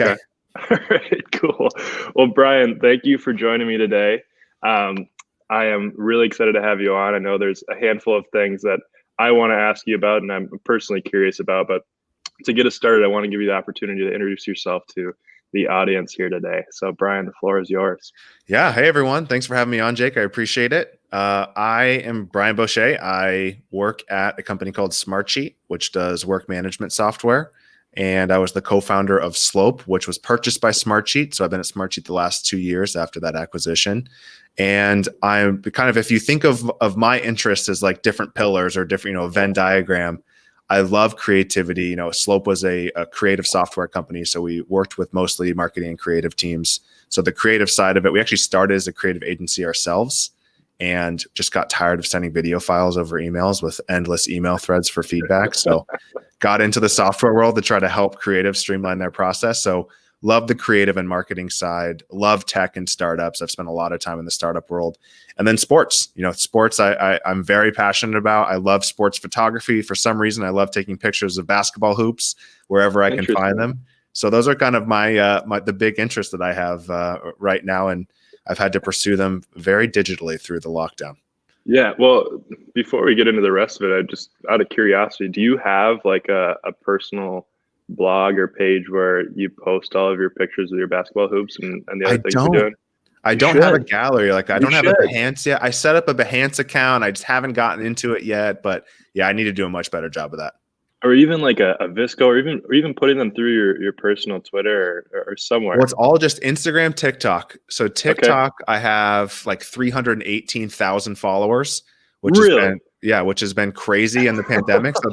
Okay. All right, cool. Well, Brian, thank you for joining me today. I am really excited to have you on. I know there's a handful of things that I want to ask you about and I'm personally curious about, but to get us started, I want to give you the opportunity to introduce yourself to the audience here today. So, Brian, the floor is yours. Yeah. Hey, everyone. Thanks for having me on, Jake. I appreciate it. I am Brian Bosché. I work at a company called SmartSheet, which does work management software. And I was the co-founder of Slope, which was purchased by SmartSheet. So I've been at SmartSheet the last 2 years after that acquisition. And I'm kind of, if you think of my interests as like different pillars or different, Venn diagram, I love creativity. Slope was a creative software company. So we worked with mostly marketing and creative teams. So the creative side of it, we actually started as a creative agency ourselves and just got tired of sending video files over emails with endless email threads for feedback. So got into the software world to try to help creatives streamline their process. So love the creative and marketing side, love tech and startups. I've spent a lot of time in the startup world. And then sports, sports I'm very passionate about. I love sports photography. For some reason, I love taking pictures of basketball hoops wherever I can find them. So those are kind of the big interests that I have right now. And I've had to pursue them very digitally through the lockdown. Yeah. Well, before we get into the rest of it, I just, out of curiosity, do you have like a personal blog or page where you post all of your pictures of your basketball hoops and the other things you're doing? I don't have a gallery. Like I don't have a Behance yet. I set up a Behance account. I just haven't gotten into it yet, but yeah, I need to do a much better job of that. Or even like a Visco, or even putting them through your personal Twitter or somewhere. Well, it's all just Instagram, TikTok. So TikTok, I have like 318,000 followers, which has been crazy in the pandemic. So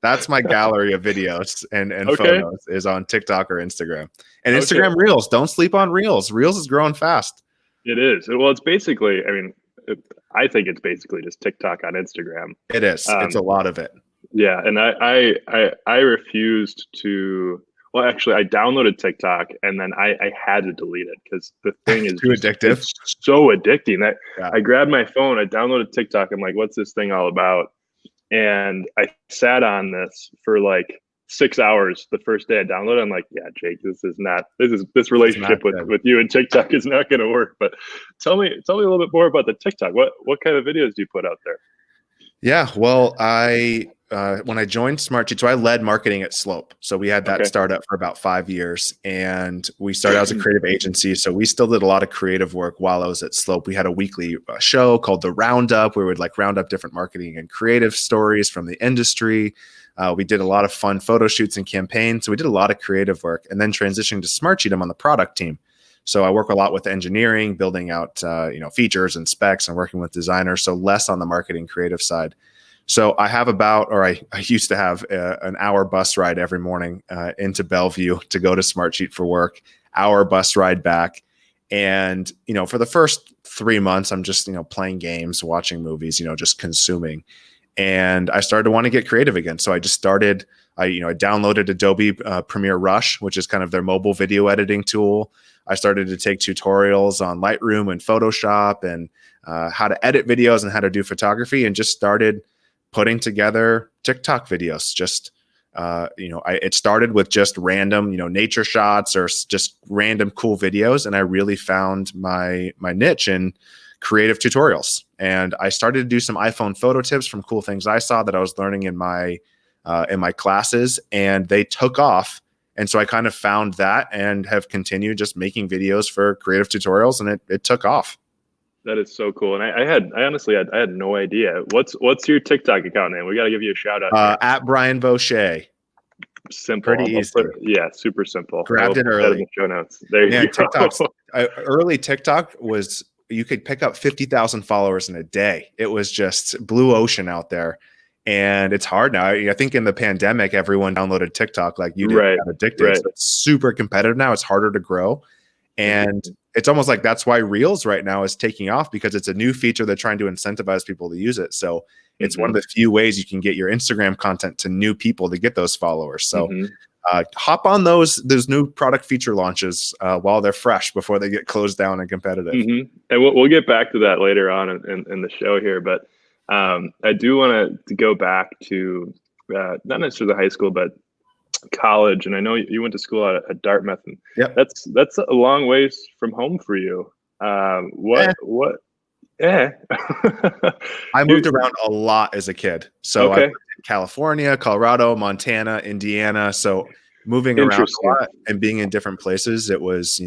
that's my gallery of videos and photos is on TikTok or Instagram. And Instagram Reels. Don't sleep on Reels. Reels is growing fast. It is. Well, it's basically, I think it's basically just TikTok on Instagram. It is. It's a lot of it. Yeah, and I refused to. Well, actually, I downloaded TikTok and then I had to delete it because the thing is too addictive. It's so addicting. I grabbed my phone, I downloaded TikTok. I'm like, what's this thing all about? And I sat on this for like 6 hours the first day I downloaded. I'm like, yeah, Jake, this relationship with you and TikTok is not going to work. But tell me a little bit more about the TikTok. What kind of videos do you put out there? Yeah, well, when I joined SmartSheet, so I led marketing at Slope. So we had that startup for about 5 years, and we started as a creative agency. So we still did a lot of creative work while I was at Slope. We had a weekly show called The Roundup, where we would like round up different marketing and creative stories from the industry. We did a lot of fun photo shoots and campaigns. So we did a lot of creative work, and then transitioning to SmartSheet, I'm on the product team. So I work a lot with engineering, building out features and specs and working with designers. So less on the marketing creative side. So I have I used to have an hour bus ride every morning into Bellevue to go to SmartSheet for work, hour bus ride back. And, for the first 3 months, I'm just, playing games, watching movies, just consuming. And I started to want to get creative again. So I just started, I downloaded Adobe Premiere Rush, which is kind of their mobile video editing tool. I started to take tutorials on Lightroom and Photoshop and how to edit videos and how to do photography, and just started putting together TikTok videos. Just, it started with just random, nature shots or just random cool videos. And I really found my niche in creative tutorials. And I started to do some iPhone photo tips from cool things I saw that I was learning in my classes, and they took off. And so I kind of found that and have continued just making videos for creative tutorials, and it took off. That is so cool. And I honestly had no idea. What's your TikTok account name? We got to give you a shout out. At Brian Bosché. Simple. Pretty easy. Super simple. Grabbed it early. In the show notes. There you go. Early TikTok was, you could pick up 50,000 followers in a day. It was just blue ocean out there. And it's hard now. I think in the pandemic, everyone downloaded TikTok like you did, got addicted. So it's super competitive now. It's harder to grow. And it's almost like that's why Reels right now is taking off, because it's a new feature. They're trying to incentivize people to use it. So it's one of the few ways you can get your Instagram content to new people to get those followers. So hop on those new product feature launches while they're fresh before they get closed down and competitive. And we'll get back to that later on in the show here. But I do want to go back to not necessarily high school, but college, and I know you went to school at Dartmouth, and Yep. that's a long ways from home for you. Eh, What? Yeah. I moved around a lot as a kid. So I lived Okay. in California, Colorado, Montana, Indiana. So moving around a Interesting. lot and being in different places, it was,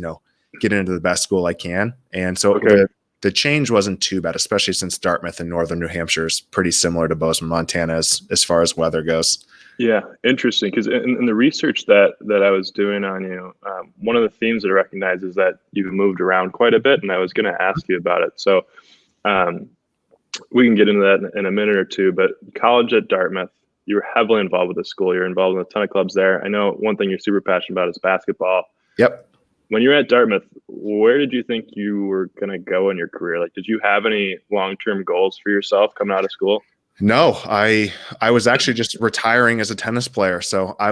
getting into the best school I can. And so Okay. the change wasn't too bad, especially since Dartmouth in northern New Hampshire is pretty similar to Bozeman, Montana as far as weather goes. Yeah, interesting. Because in the research that I was doing on you, one of the themes that I recognize is that you've moved around quite a bit, and I was going to ask you about it. So um, we can get into that in a minute or two. But college at Dartmouth, you were heavily involved with the school. You're involved in a ton of clubs there. I know one thing you're super passionate about is basketball. Yep. When you were at Dartmouth, where did you think you were going to go in your career? Like, did you have any long-term goals for yourself coming out of school? No, I was actually just retiring as a tennis player. So I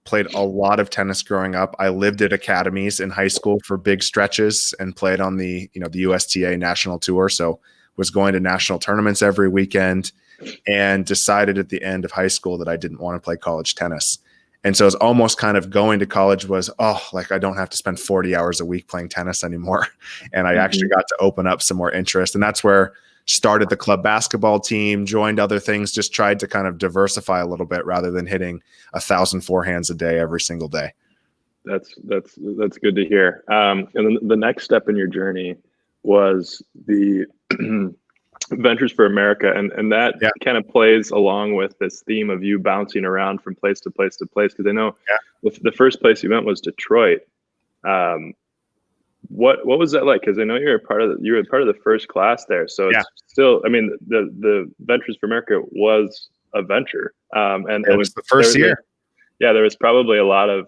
played a lot of tennis growing up. I lived at academies in high school for big stretches and played on the USTA national tour. So was going to national tournaments every weekend and decided at the end of high school that I didn't want to play college tennis. And so it's almost kind of going to college was, like I don't have to spend 40 hours a week playing tennis anymore. And I actually got to open up some more interest. And that's where started the club basketball team, joined other things, just tried to kind of diversify a little bit rather than hitting 1,000 forehands a day every single day. That's good to hear. And then the next step in your journey was the Ventures for America, and that kind of plays along with this theme of you bouncing around from place to place to place. Because I know the first place you went was Detroit. What was that like? Because I know you were part of the first class there. So it's still, I mean, the Ventures for America was a venture, and it was the first year. There was probably a lot of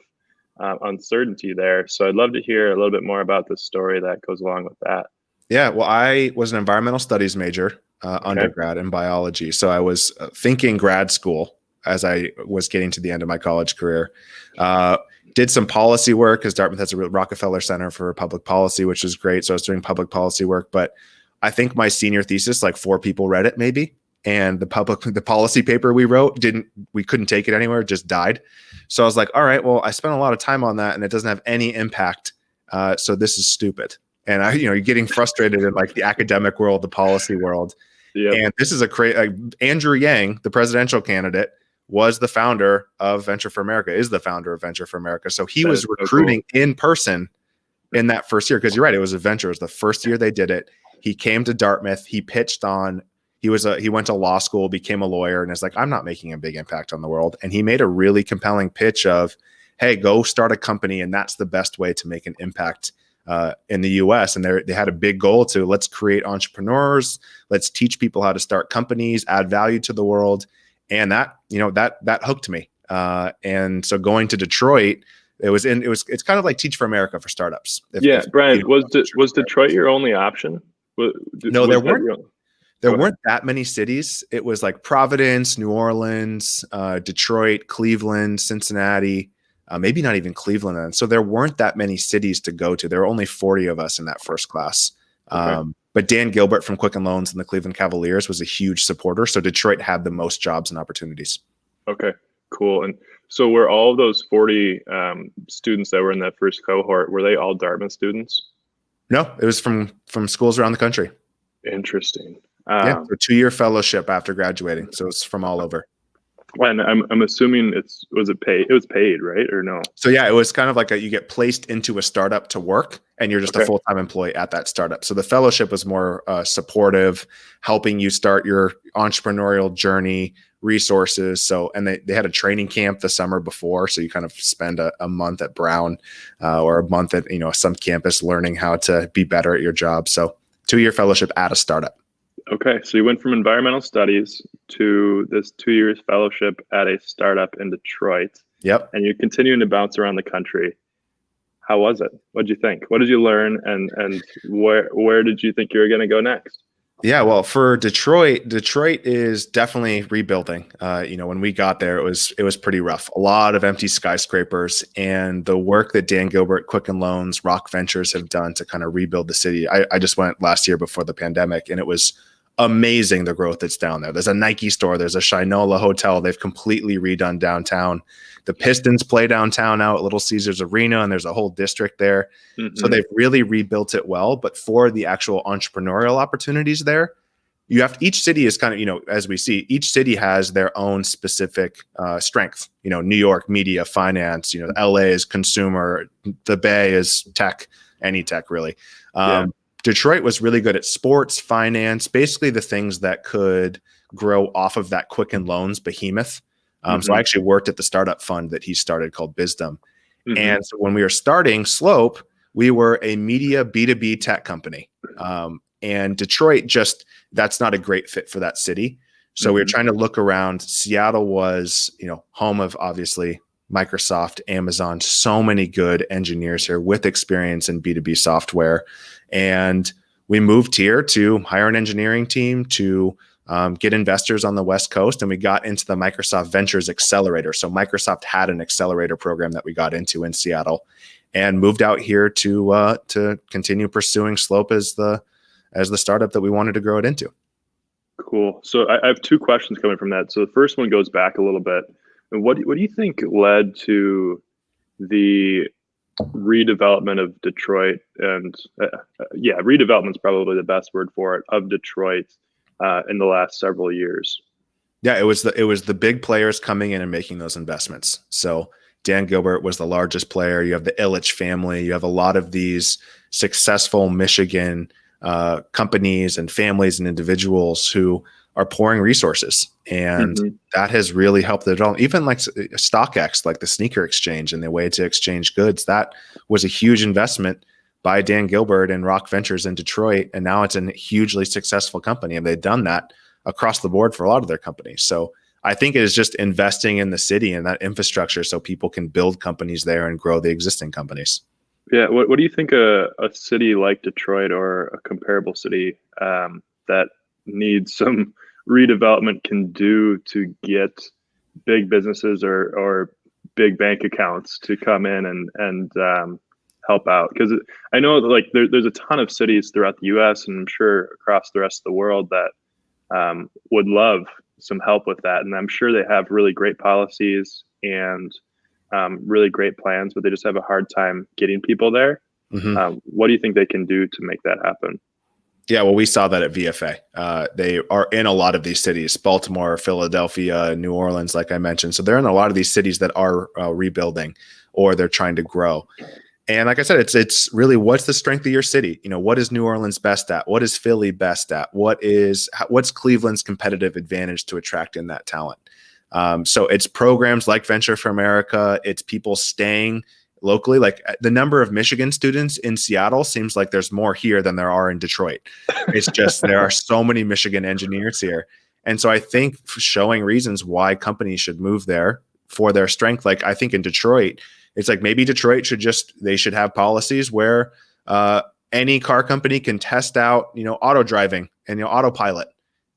uncertainty there. So I'd love to hear a little bit more about the story that goes along with that. Yeah, well, I was an environmental studies major, undergrad in biology. So I was thinking grad school as I was getting to the end of my college career. Did some policy work because Dartmouth has a real Rockefeller Center for Public Policy, which is great. So I was doing public policy work, but I think my senior thesis, like 4 people read it maybe. And the policy paper we wrote we couldn't take it anywhere, it just died. So I was like, all right, well, I spent a lot of time on that and it doesn't have any impact. So this is stupid. And you're getting frustrated in like the academic world, the policy world. Yep. And this is Andrew Yang, the presidential candidate, was the founder of Venture for America, is the founder of Venture for America. So he was recruiting in person in that first year. Because you're right, it was a venture. It was the first year they did it. He came to Dartmouth. He pitched on, he went to law school, became a lawyer, and is like, I'm not making a big impact on the world. And he made a really compelling pitch of, hey, go start a company. And that's the best way to make an impact in the US. And they had a big goal to let's create entrepreneurs. Let's teach people how to start companies, add value to the world. And that hooked me. And so going to Detroit, it's kind of like Teach for America for startups. Brian, was Detroit your only option? No, there weren't that many cities. It was like Providence, New Orleans, Detroit, Cleveland, Cincinnati, maybe not even Cleveland. And so there weren't that many cities to go to. There were only 40 of us in that first class. Okay. But Dan Gilbert from Quicken Loans and the Cleveland Cavaliers was a huge supporter. So Detroit had the most jobs and opportunities. Okay, cool. And so were all of those 40 students that were in that first cohort, were they all Dartmouth students? No, it was from schools around the country. Interesting. So 2-year fellowship after graduating. So it's from all over. And I'm assuming was it paid? It was paid, right? Or no? So yeah, it was kind of like you get placed into a startup to work and you're just a full-time employee at that startup. So the fellowship was more supportive, helping you start your entrepreneurial journey, resources. So, and they had a training camp the summer before. So you kind of spend a month at Brown or a month at, some campus learning how to be better at your job. So 2-year fellowship at a startup. Okay, so you went from environmental studies to this 2 years fellowship at a startup in Detroit. Yep. And you're continuing to bounce around the country. How was it? What did you think? What did you learn? And where did you think you were going to go next? Yeah, well, for Detroit is definitely rebuilding. When we got there, it was pretty rough. A lot of empty skyscrapers, and the work that Dan Gilbert, Quicken Loans, Rock Ventures have done to kind of rebuild the city. I just went last year before the pandemic, and it was amazing the growth that's down there. There's a Nike store, there's a Shinola hotel. They've completely redone downtown. The Pistons play downtown now at Little Caesars Arena, and there's a whole district there. So they've really rebuilt it well. But for the actual entrepreneurial opportunities there, you have each city is kind of, you know, as we see, each city has their own specific strength. You know, New York, media, finance, you know, LA is consumer, the Bay is tech, any tech really. Detroit was really good at sports, finance, basically the things that could grow off of that Quicken Loans behemoth. So I actually worked at the startup fund that he started called Bizdom. And so when we were starting Slope, we were a media B2B tech company. And Detroit just, that's not a great fit for that city. So we were trying to look around. Seattle was, you know, home of obviously Microsoft, Amazon, so many good engineers here with experience in B2B software. And we moved here to hire an engineering team to get investors on the West Coast. And we got into the Microsoft Ventures Accelerator. So Microsoft had an accelerator program that we got into in Seattle and moved out here to continue pursuing Slope as the startup that we wanted to grow it into. Cool. So I have two questions coming from that. So the first one goes back a little bit. What do you think led to the redevelopment of Detroit? And redevelopment is probably the best word for it, of Detroit in the last several years. Yeah, it was the big players coming in and making those investments. So Dan Gilbert was the largest player. You have the Ilitch family. You have a lot of these successful Michigan companies and families and individuals who are pouring resources. And that has really helped the development. Even like StockX, like the sneaker exchange and the way to exchange goods, that was a huge investment by Dan Gilbert and Rock Ventures in Detroit. And now it's a hugely successful company. And they've done that across the board for a lot of their companies. So I think it is just investing in the city and that infrastructure so people can build companies there and grow the existing companies. Yeah. What do you think a city like Detroit or a comparable city that needs some redevelopment can do to get big businesses or big bank accounts to come in and help out? Because I know that, like, there's a ton of cities throughout the U.S. and I'm sure across the rest of the world that would love some help with that. And I'm sure they have really great policies and really great plans, but they just have a hard time getting people there. What do you think they can do to make that happen? Yeah, well, we saw that at VFA. They are in a lot of these cities, Baltimore, Philadelphia, New Orleans, like I mentioned. So they're in a lot of these cities that are rebuilding or they're trying to grow. And like I said, it's really, what's the strength of your city? You know, what is New Orleans best at? What is Philly best at? What's Cleveland's competitive advantage to attract in that talent? So it's programs like Venture for America. It's people staying locally. Like the number of Michigan students in Seattle seems like there's more here than there are in Detroit. It's just, there are so many Michigan engineers here. And so I think showing reasons why companies should move there for their strength. Like I think in Detroit, it's like maybe Detroit they should have policies where any car company can test out, you know, auto driving and, you know, autopilot.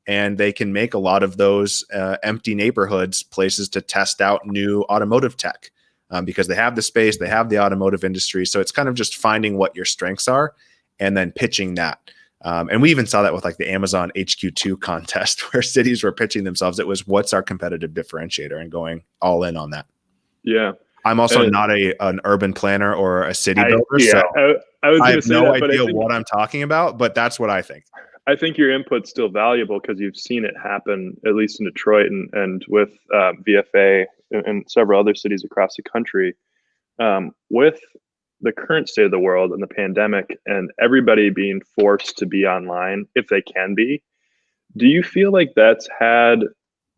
And they can make a lot of those empty neighborhoods places to test out new automotive tech. Because they have the space, they have the automotive industry. So it's kind of just finding what your strengths are and then pitching that. And we even saw that with like the Amazon HQ2 contest where cities were pitching themselves. It was, what's our competitive differentiator, and going all in on that. Yeah. I'm also not an urban planner or a city builder. So I was I going to have say no that, idea what I'm talking about, but that's what I think. I think your input's still valuable because you've seen it happen, at least in Detroit and with VFA and several other cities across the country. With the current state of the world and the pandemic and everybody being forced to be online, if they can be, do you feel like that's had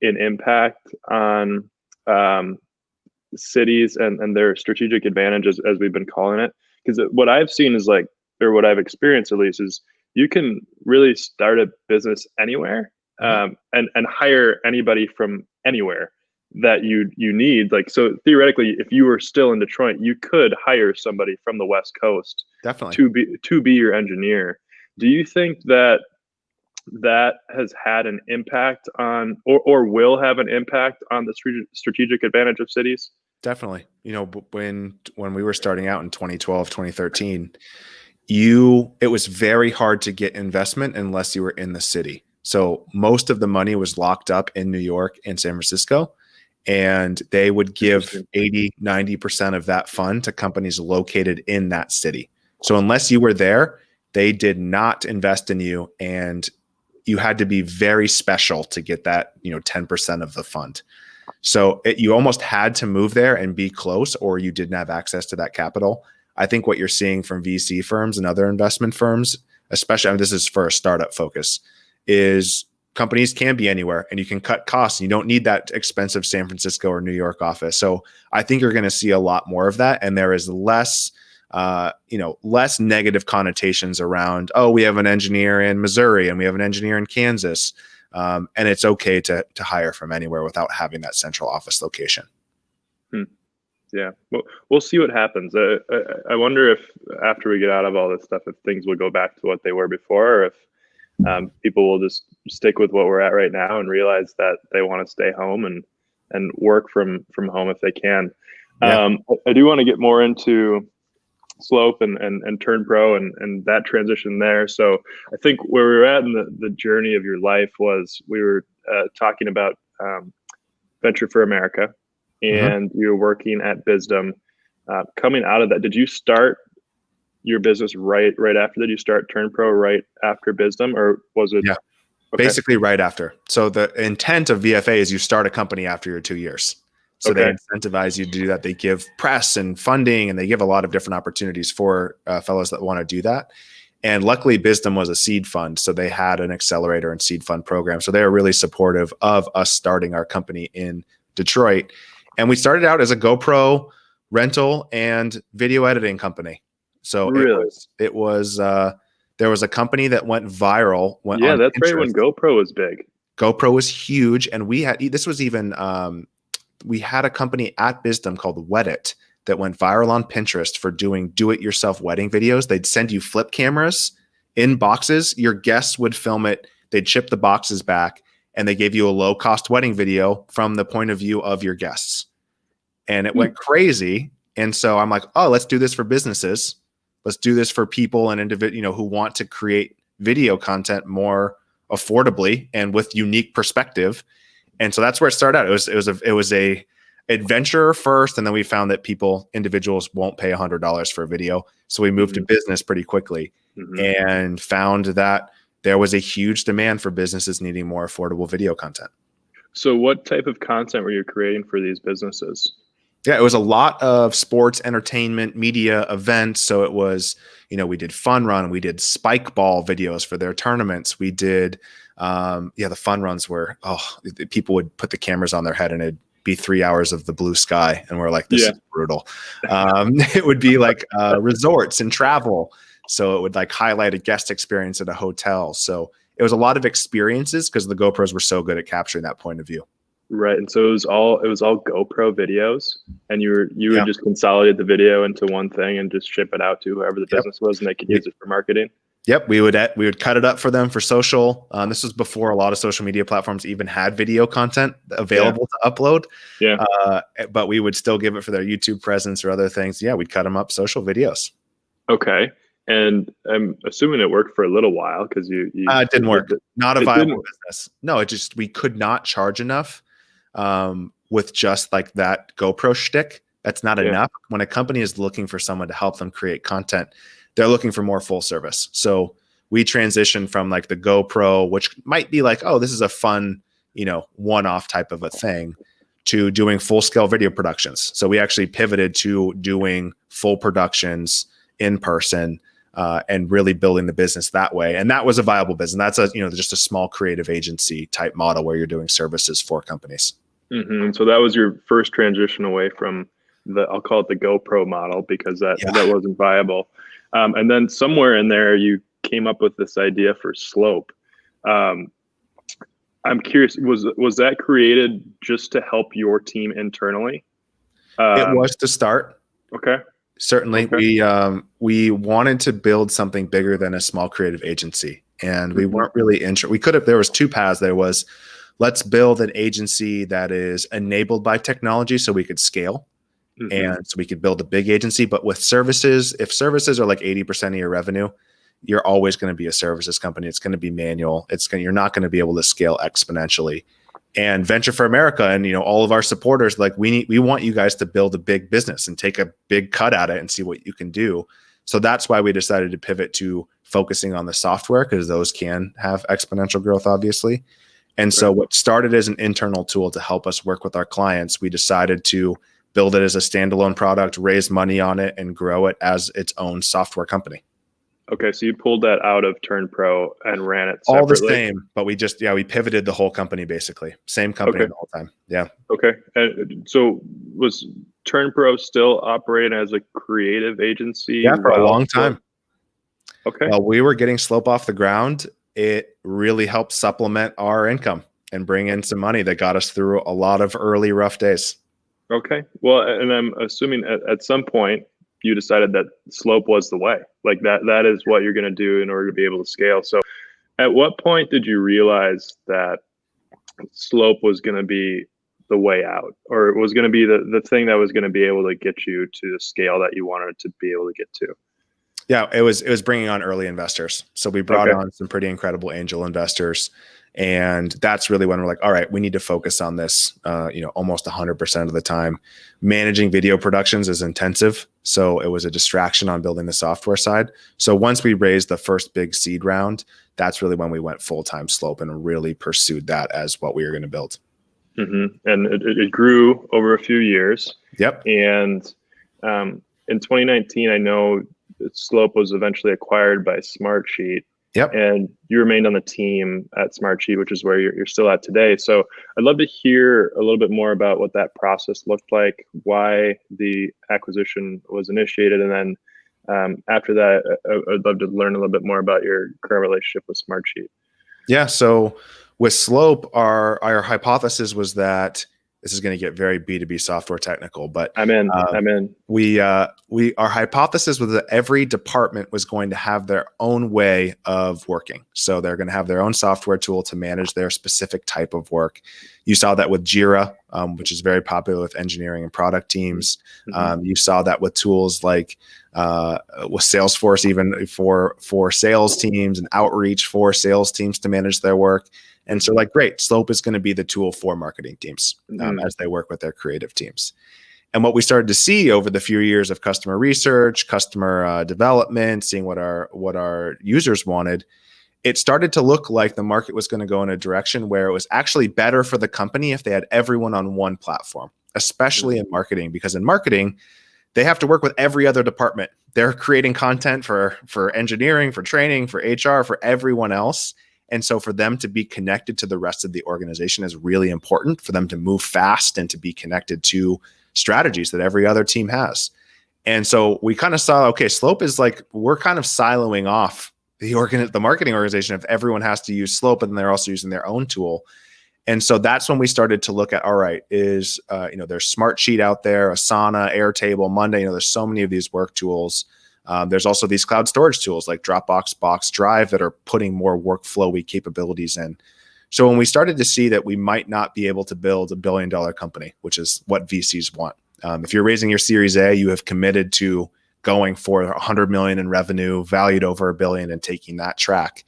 an impact on cities and their strategic advantages, as we've been calling it? Because what I've seen is like, or what I've experienced at least, is you can really start a business anywhere and hire anybody from anywhere that you need. Like, so theoretically, if you were still in Detroit, you could hire somebody from the West Coast definitely to be your engineer. Do you think that has had an impact on or will have an impact on the strategic advantage of cities? Definitely. You know, when we were starting out in 2012, 2013, it was very hard to get investment unless you were in the city. So most of the money was locked up in New York and San Francisco, and they would give 80, 90% of that fund to companies located in that city. So unless you were there, they did not invest in you, and you had to be very special to get that, 10% of the fund. So you almost had to move there and be close, or you didn't have access to that capital. I think what you're seeing from VC firms and other investment firms, especially, I mean, this is for a startup focus, is companies can be anywhere and you can cut costs. You don't need that expensive San Francisco or New York office. So I think you're going to see a lot more of that. And there is less negative connotations around, oh, we have an engineer in Missouri and we have an engineer in Kansas. And it's okay to hire from anywhere without having that central office location. Yeah, well, we'll see what happens. I wonder if after we get out of all this stuff, if things will go back to what they were before, or if people will just stick with what we're at right now and realize that they want to stay home and work from home if they can. Yeah. I do want to get more into Slope and Turn Pro and that transition there. So I think where we were at in the journey of your life was we were talking about Venture for America, and you're working at Bizdom. Coming out of that, did you start your business right after? Did you start Turn Pro right after Bizdom, or was it? Yeah, okay. Basically right after. So the intent of VFA is you start a company after your 2 years. So they incentivize you to do that. They give press and funding, and they give a lot of different opportunities for fellows that want to do that. And luckily, Bizdom was a seed fund, so they had an accelerator and seed fund program. So they are really supportive of us starting our company in Detroit. And we started out as a GoPro rental and video editing company. So really? it was there was a company that went viral. Yeah, that's right, when GoPro was big. GoPro was huge, and we had we had a company at Bizdom called Wedit that went viral on Pinterest for doing do-it-yourself wedding videos. They'd send you flip cameras in boxes. Your guests would film it. They'd ship the boxes back, and they gave you a low-cost wedding video from the point of view of your guests. And it went crazy. And so I'm like, oh, let's do this for businesses. Let's do this for people and individuals, who want to create video content more affordably and with unique perspective. And so that's where it started out. It was a adventure first, and then we found that individuals won't pay $100 for a video. So we moved to business pretty quickly and found that there was a huge demand for businesses needing more affordable video content. So what type of content were you creating for these businesses? Yeah, it was a lot of sports, entertainment, media events. So it was, we did Fun Run, we did spike ball videos for their tournaments. We did, the fun runs where, people would put the cameras on their head and it'd be 3 hours of the blue sky. And we're like, this is brutal. It would be like resorts and travel. So it would like highlight a guest experience at a hotel. So it was a lot of experiences because the GoPros were so good at capturing that point of view. Right. And so it was all GoPro videos, and you would just consolidate the video into one thing and just ship it out to whoever the business was, and they could use it for marketing. Yep. We would cut it up for them for social. This was before a lot of social media platforms even had video content available to upload. Yeah. But we would still give it for their YouTube presence or other things. Yeah. We'd cut them up social videos. Okay. And I'm assuming it worked for a little while because it didn't work. Not a viable business. No, we could not charge enough. With just like that GoPro shtick. That's not enough. When a company is looking for someone to help them create content, they're looking for more full service. So we transitioned from like the GoPro, which might be like, oh, this is a fun, one-off type of a thing, to doing full-scale video productions. So we actually pivoted to doing full productions in person and really building the business that way. And that was a viable business. That's just a small creative agency type model where you're doing services for companies. Mm-hmm. So that was your first transition away from I'll call it the GoPro model, because that wasn't viable. And then somewhere in there, you came up with this idea for Slope. I'm curious, was that created just to help your team internally? It was to start. Okay. Certainly. Okay. We wanted to build something bigger than a small creative agency. And we weren't really there was two paths. There was, let's build an agency that is enabled by technology so we could scale. And so we could build a big agency. But with services, if services are like 80% of your revenue, you're always going to be a services company. It's going to be manual. You're not going to be able to scale exponentially. And Venture for America and, all of our supporters, like we want you guys to build a big business and take a big cut at it and see what you can do. So that's why we decided to pivot to focusing on the software, because those can have exponential growth, obviously. And so what started as an internal tool to help us work with our clients, we decided to build it as a standalone product, raise money on it, and grow it as its own software company. Okay, so you pulled that out of TurnPro and ran it separately? All the same, but we pivoted the whole company, basically. Same company the whole time. Yeah. Okay. And so was TurnPro still operating as a creative agency? Yeah, for a long time. Okay. While we were getting Slope off the ground, it really helped supplement our income and bring in some money that got us through a lot of early rough days. Okay. Well, and I'm assuming at some point you decided that Slope was the way. Like that is what you're going to do in order to be able to scale. So at what point did you realize that Slope was going to be the way out, or it was going to be the thing that was going to be able to get you to the scale that you wanted to be able to get to? Yeah, it was bringing on early investors. So we brought on some pretty incredible angel investors. And that's really when we're like, all right, we need to focus on this, almost 100% of the time. Managing video productions is intensive. So it was a distraction on building the software side. So once we raised the first big seed round, that's really when we went full-time Slope and really pursued that as what we were going to build. Mm-hmm. And it grew over a few years. Yep. And in 2019, I know Slope was eventually acquired by SmartSheet. Yep. And you remained on the team at SmartSheet, which is where you're still at today. So I'd love to hear a little bit more about what that process looked like, why the acquisition was initiated, and then after that, I'd love to learn a little bit more about your current relationship with SmartSheet. Yeah. So with Slope, our hypothesis was that this is going to get very B2B software technical, but I'm in. Our hypothesis was that every department was going to have their own way of working. So they're going to have their own software tool to manage their specific type of work. You saw that with Jira, which is very popular with engineering and product teams. Mm-hmm. You saw that with tools like with Salesforce, even for sales teams, and Outreach for sales teams to manage their work. And so great, Slope is going to be the tool for marketing teams as they work with their creative teams. And what we started to see over the few years of customer research, customer development, seeing what our users wanted, it started to look like the market was going to go in a direction where it was actually better for the company if they had everyone on one platform, especially in marketing, because in marketing, they have to work with every other department. They're creating content for engineering, for training, for HR, for everyone else. And so for them to be connected to the rest of the organization is really important, for them to move fast and to be connected to strategies that every other team has. And so we kind of saw, okay, Slope is we're kind of siloing off the marketing organization if everyone has to use Slope and they're also using their own tool. And so that's when we started to look at, all right, there's SmartSheet out there, Asana, Airtable, Monday, there's so many of these work tools. There's also these cloud storage tools like Dropbox, Box, Drive that are putting more workflowy capabilities in. So when we started to see that we might not be able to build $1 billion company, which is what VCs want. If you're raising your Series A, you have committed to going for 100 million in revenue, valued over $1 billion, and taking that track.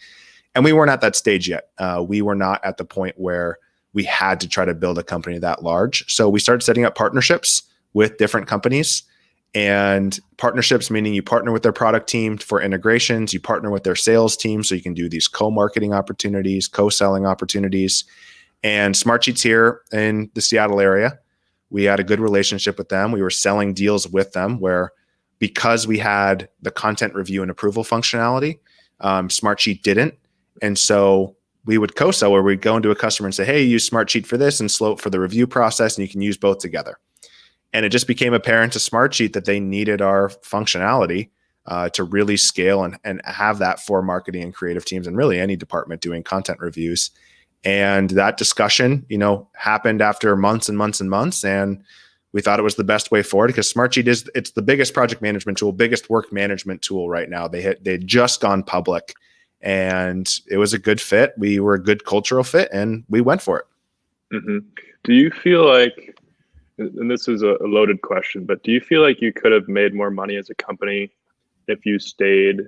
And we weren't at that stage yet. We were not at the point where we had to try to build a company that large. So we started setting up partnerships with different companies. And partnerships, meaning you partner with their product team for integrations, you partner with their sales team so you can do these co-marketing opportunities, co-selling opportunities. And SmartSheet's here in the Seattle area. We had a good relationship with them. We were selling deals with them where, because we had the content review and approval functionality, SmartSheet didn't. And so we would co-sell, where we'd go into a customer and say, hey, use SmartSheet for this and Slope for the review process, and you can use both together. And it just became apparent to SmartSheet that they needed our functionality to really scale and have that for marketing and creative teams, and really any department doing content reviews. And that discussion, happened after months and months and months. And we thought it was the best way forward, because SmartSheet it's the biggest project management tool, biggest work management tool right now. They'd just gone public, and it was a good fit. We were a good cultural fit, and we went for it. Mm-hmm. Do you feel like, and this is a loaded question, but do you feel like you could have made more money as a company if you stayed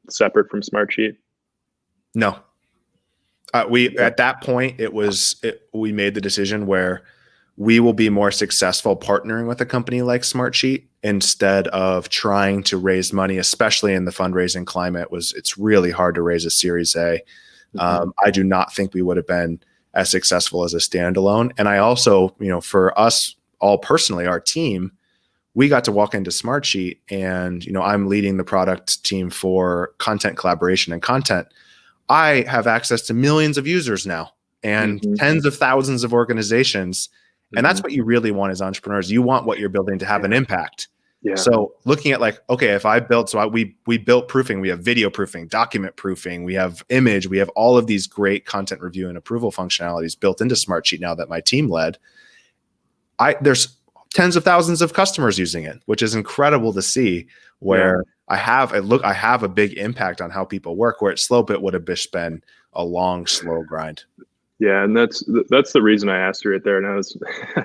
separate from SmartSheet? No. At that point, we made the decision where we will be more successful partnering with a company like SmartSheet instead of trying to raise money, especially in the fundraising climate. It's really hard to raise a Series A. I do not think we would have been as successful as a standalone. And I also, for us all personally, our team, we got to walk into SmartSheet, and I'm leading the product team for content collaboration and content. I have access to millions of users now and tens of thousands of organizations. And that's what you really want as entrepreneurs. You want what you're building to have an impact. Yeah. So looking at okay, if I built, we built proofing, we have video proofing, document proofing, we have image, we have all of these great content review and approval functionalities built into SmartSheet now that my team led. There's tens of thousands of customers using it, which is incredible to see, where I have a big impact on how people work, where at Slope, it would have just been a long, slow grind. Yeah. And that's the reason I asked you right there. And I was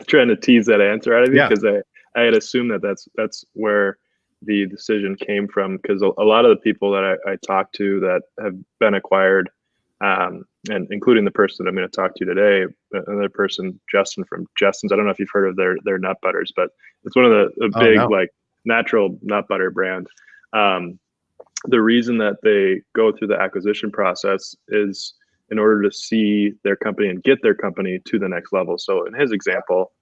trying to tease that answer out of you, because I had assumed that's where the decision came from. Because a lot of the people that I talked to that have been acquired, and including the person that I'm going to talk to today, another person, Justin from Justin's. I don't know if you've heard of their nut butters, but it's one of the big like natural nut butter brand. The reason that they go through the acquisition process is in order to see their company and get their company to the next level. So in his example,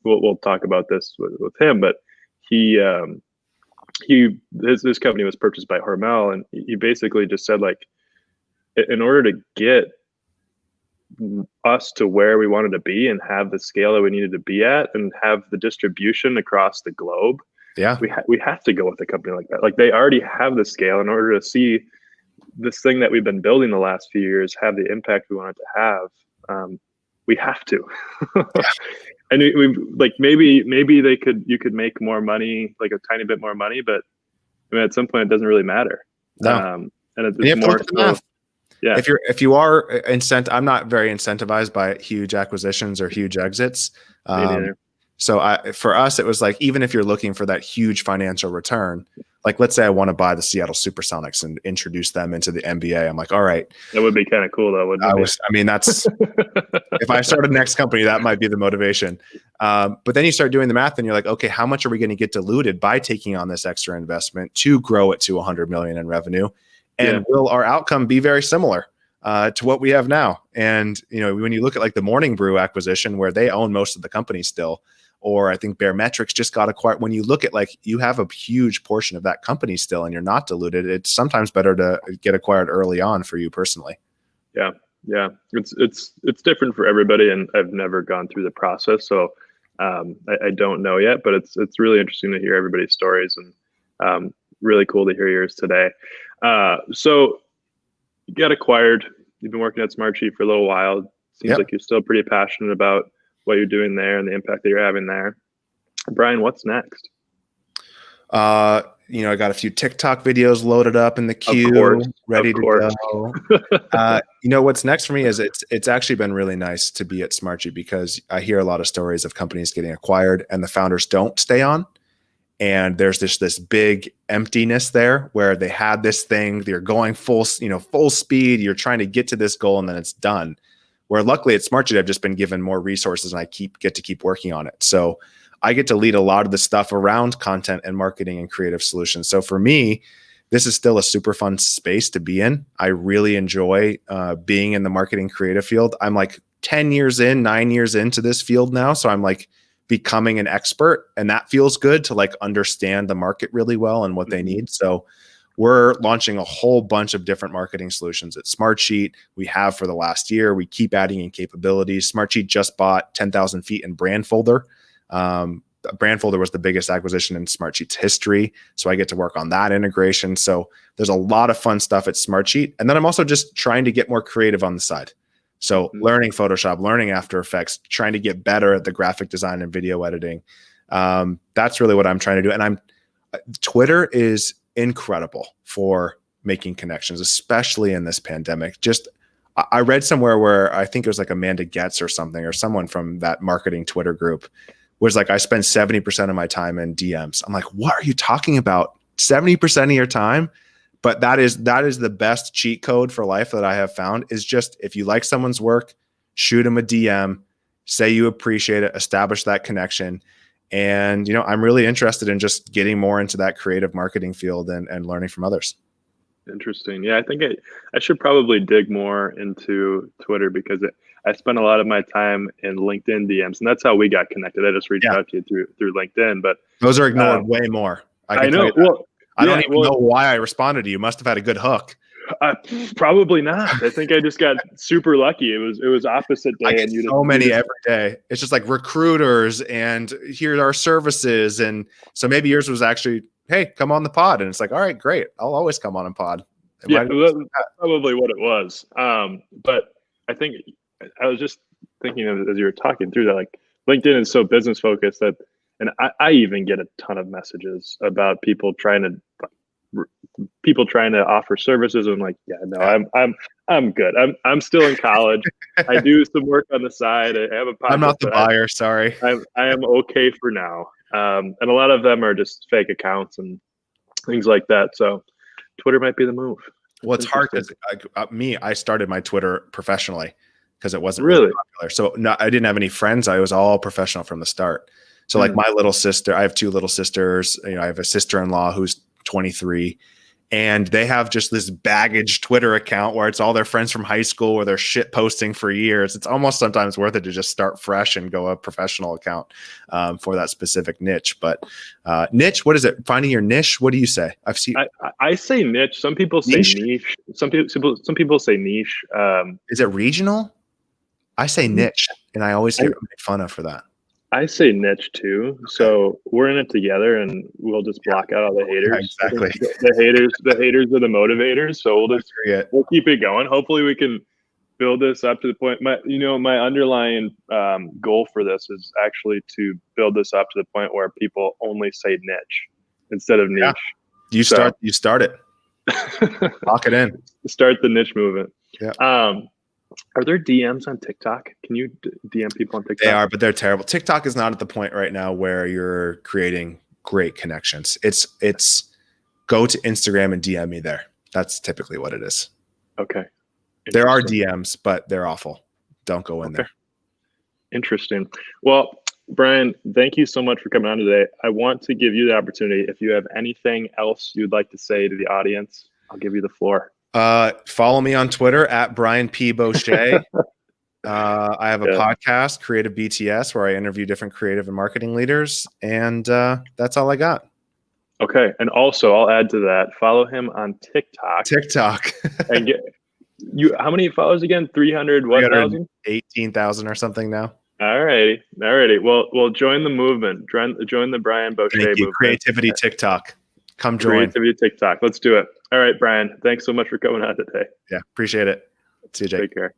we'll talk about this with him, but his company was purchased by Hormel, and he basically just said, like, in order to get us to where we wanted to be and have the scale that we needed to be at and have the distribution across the globe, we have to go with a company like that. Like, they already have the scale. In order to see this thing that we've been building the last few years have the impact we want it to have, we have to. And we like, maybe you could make more money, like a tiny bit more money, but I mean, at some point it doesn't really matter. No. And it's more so, yeah. If you are I'm not very incentivized by huge acquisitions or huge exits. Me neither. So for us, it was like, even if you're looking for that huge financial return, like, let's say I want to buy the Seattle Supersonics and introduce them into the NBA. I'm like, all right. That would be kind of cool, though, wouldn't it? That's, if I started the next company, that might be the motivation. But then you start doing the math and you're like, okay, how much are we going to get diluted by taking on this extra investment to grow it to 100 million in revenue? And will our outcome be very similar to what we have now? And, when you look at like the Morning Brew acquisition, where they own most of the company still, or I think Baremetrics just got acquired. When you look at, like, you have a huge portion of that company still and you're not diluted, it's sometimes better to get acquired early on for you personally. Yeah. Yeah. It's different for everybody. And I've never gone through the process. So I don't know yet, but it's really interesting to hear everybody's stories, and really cool to hear yours today. So you got acquired. You've been working at SmartSheet for a little while. Seems like you're still pretty passionate about what you're doing there and the impact that you're having there. Brian, what's next? I got a few TikTok videos loaded up in the queue, ready to go. What's next for me is it's actually been really nice to be at SmartSheet, because I hear a lot of stories of companies getting acquired and the founders don't stay on. And there's this big emptiness there, where they had this thing, they're going full speed, you're trying to get to this goal, and then it's done. Where luckily at SmartSheet, I've just been given more resources and I get to keep working on it. So I get to lead a lot of the stuff around content and marketing and creative solutions. So for me, this is still a super fun space to be in. I really enjoy being in the marketing creative field. I'm like 9 years into this field now. So I'm like becoming an expert, and that feels good to like understand the market really well and what they need. So we're launching a whole bunch of different marketing solutions at SmartSheet. We have for the last year. We keep adding in capabilities. SmartSheet just bought 10,000 feet in Brandfolder. Brandfolder was the biggest acquisition in SmartSheet's history. So I get to work on that integration. So there's a lot of fun stuff at SmartSheet. And then I'm also just trying to get more creative on the side. So learning Photoshop, learning After Effects, trying to get better at the graphic design and video editing. That's really what I'm trying to do. And Twitter is incredible for making connections, especially in this pandemic. I read somewhere where I think it was like Amanda Getz or something, or someone from that marketing Twitter group was like, I spend 70% of my time in DMs. I'm like, what are you talking about? 70% of your time? But that is the best cheat code for life that I have found, is just, if you like someone's work, shoot them a DM, say you appreciate it, establish that connection. And, I'm really interested in just getting more into that creative marketing field and learning from others. Interesting. Yeah, I think I should probably dig more into Twitter, because I spend a lot of my time in LinkedIn DMs, and that's how we got connected. I just reached out to you through LinkedIn, but those are ignored way more. I know. Well, I don't even know why I responded to you. Must have had a good hook. Probably not. I think I just got super lucky. It was opposite day. I get so many every day. It's just like recruiters and here are our services. And so maybe yours was actually, hey, come on the pod. And it's like, all right, great. I'll always come on a pod. Yeah, that's probably what it was. But I think I was just thinking of, as you were talking through that, like, LinkedIn is so business focused that, and I even get a ton of messages about people trying to offer services. And I'm like, yeah, no, I'm good. I'm still in college. I do some work on the side. I have a podcast. I'm not the buyer. Sorry. I am okay for now. And a lot of them are just fake accounts and things like that. So Twitter might be the move. Well, it's hard because I started my Twitter professionally because it wasn't really popular. So no, I didn't have any friends. I was all professional from the start. So like my little sister, I have two little sisters. I have a sister-in-law who's 23, and they have just this baggage Twitter account where it's all their friends from high school where they're shit posting for years. It's almost sometimes worth it to just start fresh and go a professional account for that specific niche. But niche, what is it? Finding your niche. What do you say? I say niche. Some people say niche. Some people say niche. Is it regional? I say niche, and I always get made fun of for that. I say niche too. Okay. So we're in it together, and we'll just block out all the haters. Yeah, exactly. The haters are the motivators. So we'll keep it going. Hopefully we can build this up to the point. My underlying goal for this is actually to build this up to the point where people only say niche instead of niche. Yeah. You start it. Lock it in. Start the niche movement. Yeah. Are there DMs on TikTok? Can you DM people on TikTok? They are, but they're terrible. TikTok is not at the point right now where you're creating great connections. It's go to Instagram and DM me there. That's typically what it is. Okay. There are DMs, but they're awful. Don't go in there. Interesting. Well, Brian, thank you so much for coming on today. I want to give you the opportunity. If you have anything else you'd like to say to the audience, I'll give you the floor. Follow me on Twitter at Brian P. Bosché. I have a podcast, CreativeBTS, where I interview different creative and marketing leaders. And that's all I got. Okay. And also I'll add to that, follow him on TikTok. And how many followers again? 318,000 or something now. All righty. Well, join the movement. Join the Brian Bosché movement. Creativity TikTok. Come join. Creativity TikTok. Let's do it. All right, Brian. Thanks so much for coming on today. Yeah, appreciate it. See you, Jake. Take care.